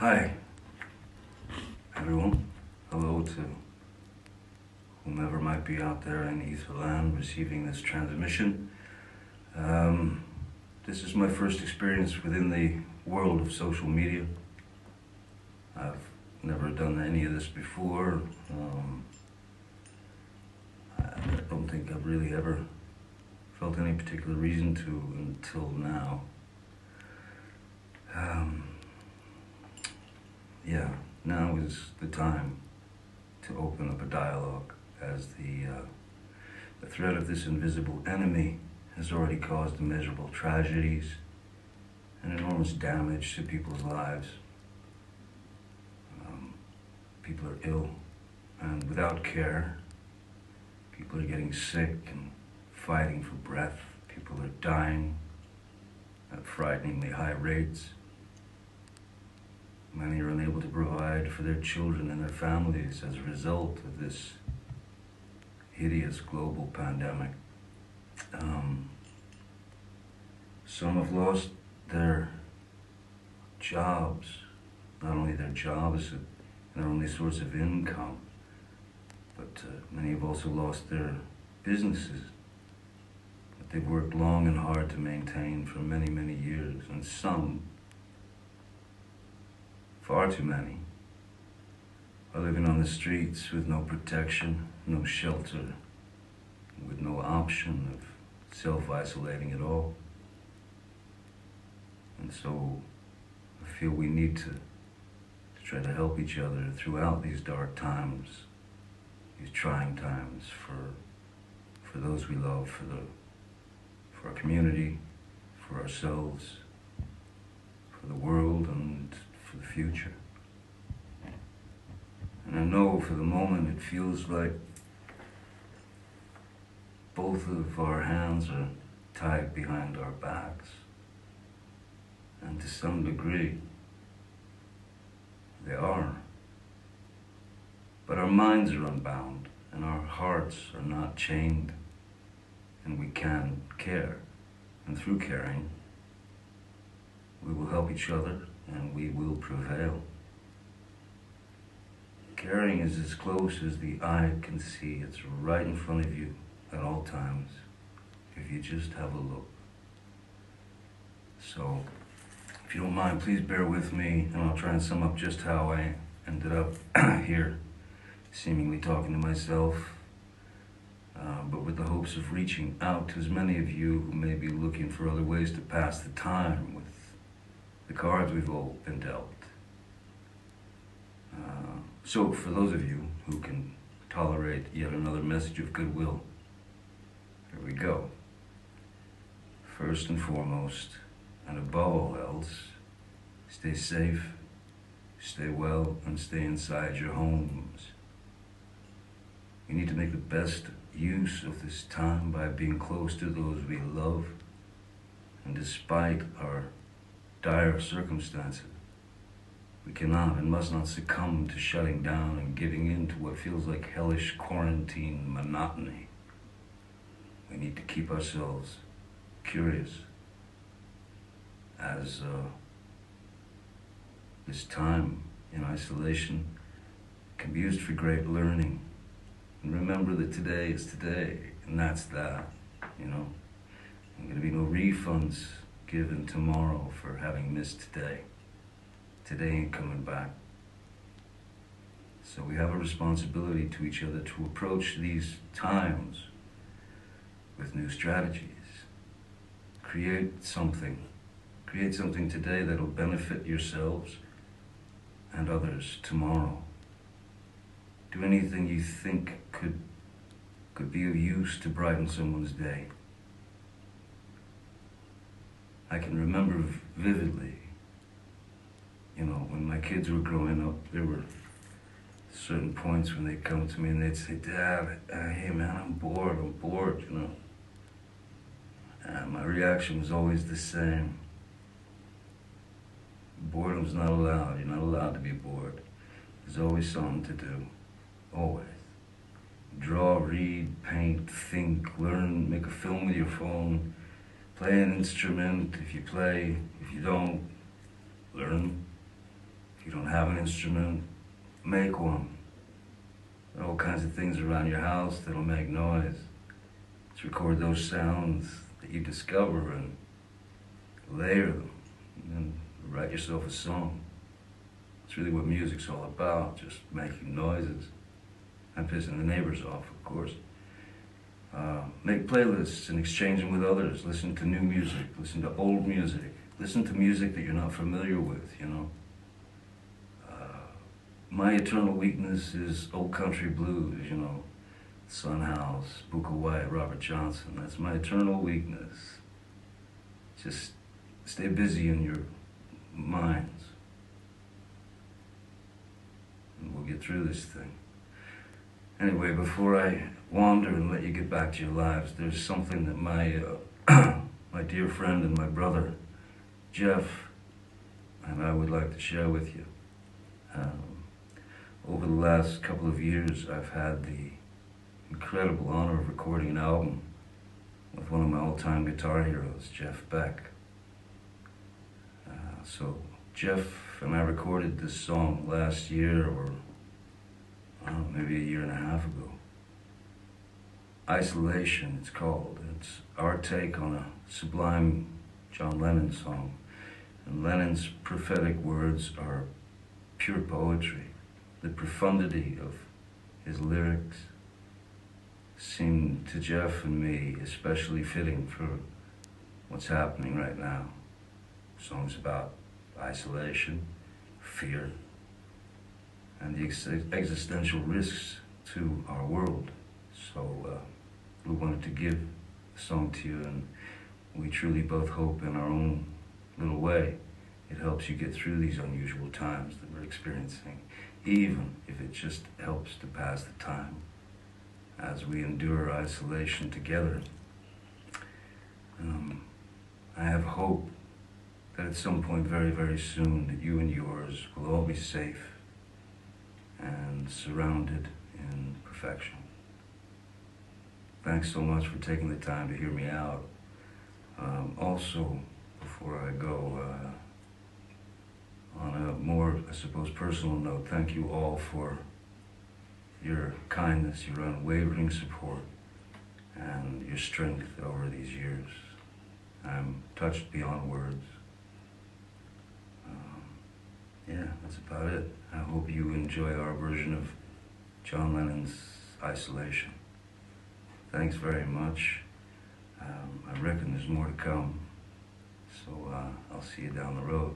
Hi, everyone. Hello to whomever might be out there in Etherland receiving this transmission. This is my first experience within the world of social media. I've never done any of this before. I don't think I've really ever felt any particular reason to until now. Yeah, now is the time to open up a dialogue, as the threat of this invisible enemy has already caused immeasurable tragedies and enormous damage to people's lives. People are ill and without care. People are getting sick and fighting for breath. People are dying at frighteningly high rates. Many are unable to provide for their children and their families as a result of this hideous global pandemic. Some have lost their jobs, not only their jobs and their only source of income, but many have also lost their businesses that they've worked long and hard to maintain for many, many years, and some, far too many, are living on the streets with no protection, no shelter, with no option of self-isolating at all. And so I feel we need to try to help each other throughout these dark times, these trying times for those we love, for our community, for ourselves, for the world, and for the future. And I know for the moment it feels like both of our hands are tied behind our backs. And to some degree, they are. But our minds are unbound, and our hearts are not chained, and we can care. And through caring, we will help each other, and we will prevail. Caring is as close as the eye can see. It's right in front of you at all times, if you just have a look. So, if you don't mind, please bear with me, and I'll try and sum up just how I ended up here, seemingly talking to myself, but with the hopes of reaching out to as many of you who may be looking for other ways to pass the time with the cards we've all been dealt. So for those of you who can tolerate yet another message of goodwill, here we go. First and foremost, and above all else, stay safe, stay well, and stay inside your homes. We need to make the best use of this time by being close to those we love, and despite our dire circumstances, we cannot and must not succumb to shutting down and giving in to what feels like hellish quarantine monotony. We need to keep ourselves curious, as this time in isolation can be used for great learning. And remember that today is today, and that's that, you know. There's going to be no refunds given tomorrow for having missed today. Today ain't coming back. So we have a responsibility to each other to approach these times with new strategies. Create something today that'll benefit yourselves and others tomorrow. Do anything you think could be of use to brighten someone's day. I can remember vividly, when my kids were growing up, there were certain points when they'd come to me and they'd say, "Dad, hey man, I'm bored, And my reaction was always the same. Boredom's not allowed. You're not allowed to be bored. There's always something to do. Always. Draw, read, paint, think, learn, make a film with your phone, play an instrument if you play. If you don't, learn. If you don't have an instrument, make one. There are all kinds of things around your house that'll make noise. Let's record those sounds that you discover and layer them, and then write yourself a song. It's really what music's all about, just making noises and pissing the neighbors off, of course. Make playlists and exchange them with others. Listen to new music, listen to old music, listen to music that you're not familiar with, you know. My eternal weakness is old country blues, you know. Son House, Booker White, Robert Johnson. That's my eternal weakness. Just stay busy in your minds, and we'll get through this thing. Anyway, before I wander and let you get back to your lives, there's something that my my dear friend and my brother, Jeff, and I would like to share with you. Over the last couple of years, I've had the incredible honor of recording an album with one of my all-time guitar heroes, Jeff Beck. So Jeff and I recorded this song last year, or maybe a year and a half ago. Isolation, it's called. It's our take on a sublime John Lennon song. And Lennon's prophetic words are pure poetry. The profundity of his lyrics seemed to Jeff and me especially fitting for what's happening right now. Songs about isolation, fear, and the existential risks to our world. So we wanted to give a song to you, and we truly both hope in our own little way it helps you get through these unusual times that we're experiencing, even if it just helps to pass the time as we endure isolation together. I have hope that at some point very, very soon that you and yours will all be safe and surrounded in perfection. Thanks so much for taking the time to hear me out. Also, before I go, on a more, I suppose, personal note, thank you all for your kindness, your unwavering support, and your strength over these years. I'm touched beyond words. Yeah, that's about it. I hope you enjoy our version of John Lennon's Isolation. Thanks very much. I reckon there's more to come, so I'll see you down the road.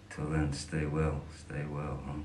Till then, stay well, huh?